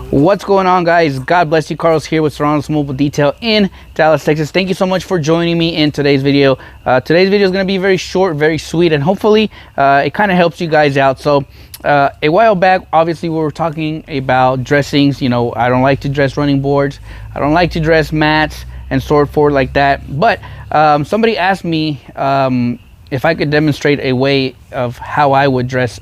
What's going on, guys? God bless you. Carlos here with Serranos Mobile Detail in Dallas, Texas. Thank you so much for joining me in today's video. Today's video is going to be very short, very sweet, and hopefully it kind of helps you guys out. So a while back, obviously, we were talking about dressings. You know, I don't like to dress running boards. I don't like to dress mats and sword forward like that. But somebody asked me if I could demonstrate a way of how I would dress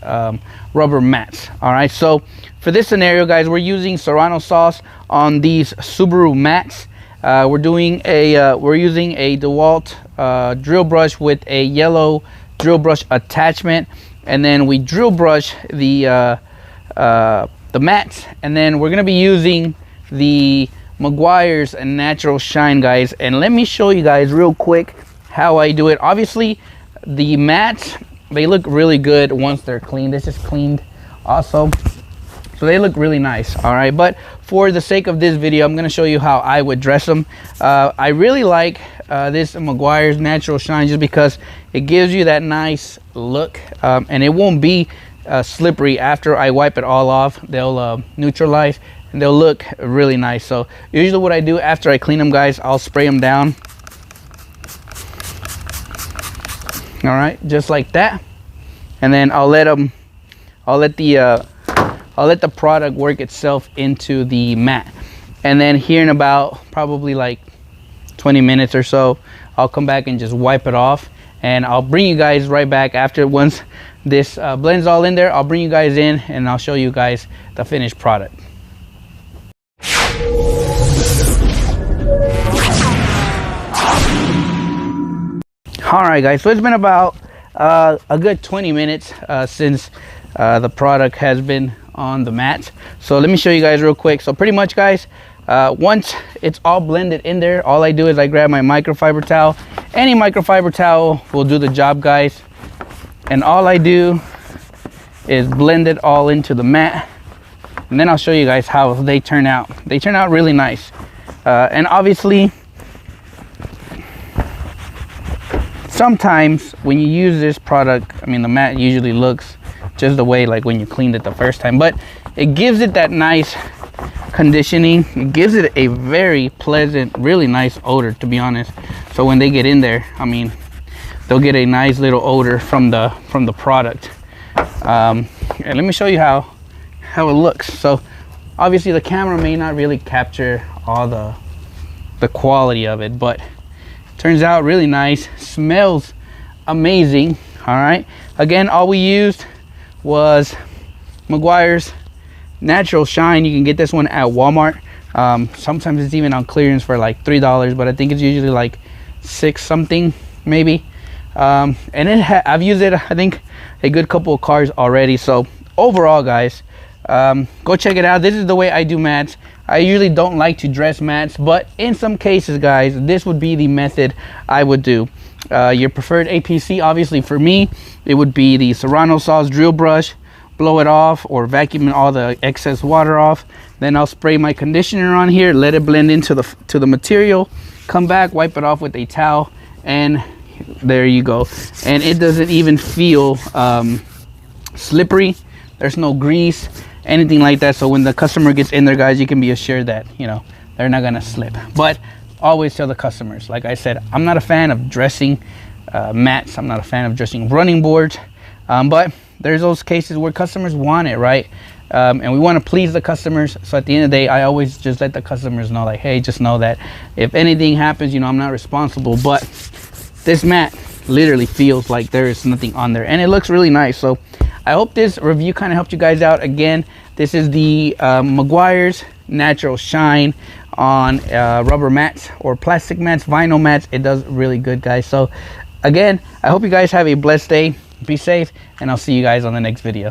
rubber mats. All right, so for this scenario, guys, we're using Serrano sauce on these Subaru mats. We're using a DeWalt drill brush with a yellow drill brush attachment, and then we drill brush the mats, and then we're gonna be using the Meguiar's Natural Shine, guys. And let me show you guys real quick how I do it. Obviously, the mats, they look really good once they're cleaned. This is cleaned also, so they look really nice. All right, but for the sake of this video, I'm going to show you how I would dress them. I really like this Meguiar's Natural Shine just because it gives you that nice look, and it won't be slippery after I wipe it all off. They'll neutralize and they'll look really nice. So usually what I do after I clean them, guys, I'll spray them down. All right, just like that, and then I'll let the product work itself into the mat. And then here in about probably like 20 minutes or so, I'll come back and just wipe it off, and I'll bring you guys right back after. Once this blends all in there, I'll bring you guys in and I'll show you guys the finished product. All right, guys, so it's been about a good 20 minutes since the product has been on the mat. So let me show you guys real quick. So pretty much, guys, once it's all blended in there, all I do is I grab my microfiber towel. Any microfiber towel will do the job, guys, and all I do is blend it all into the mat, and then I'll show you guys how they turn out. They turn out really nice, and obviously sometimes when you use this product, I mean, the mat usually looks just the way like when you cleaned it the first time, but it gives it that nice conditioning. It gives it a very pleasant, really nice odor, to be honest. So when they get in there, I mean, they'll get a nice little odor from the product. And let me show you how it looks. So obviously the camera may not really capture all the quality of it, but turns out really nice, smells amazing. All right, again, all we used was Meguiar's Natural Shine. You can get this one at Walmart. Sometimes it's even on clearance for like $3, but I think it's usually like $6 something maybe. And I've used it, I think, a good couple of cars already. So overall, guys, go check it out. This is the way I do mats. I usually don't like to dress mats, but in some cases, guys, this would be the method I would do. Your preferred APC, obviously for me, it would be the Serrano sauce drill brush. Blow it off or vacuum all the excess water off. Then I'll spray my conditioner on here, let it blend into the material, come back, wipe it off with a towel, and there you go. And it doesn't even feel slippery. There's no grease, anything like that. So when the customer gets in there, guys, you can be assured that, you know, they're not gonna slip. But always tell the customers, like I said, I'm not a fan of dressing mats. I'm not a fan of dressing running boards, but there's those cases where customers want it, right? And we want to please the customers. So at the end of the day, I always just let the customers know, like, hey, just know that if anything happens, you know, I'm not responsible. But this mat literally feels like there is nothing on there, and it looks really nice. So I hope this review kind of helped you guys out. Again, this is the Meguiar's Natural Shine on rubber mats or plastic mats, vinyl mats. It does really good, guys. So again, I hope you guys have a blessed day. Be safe, and I'll see you guys on the next video.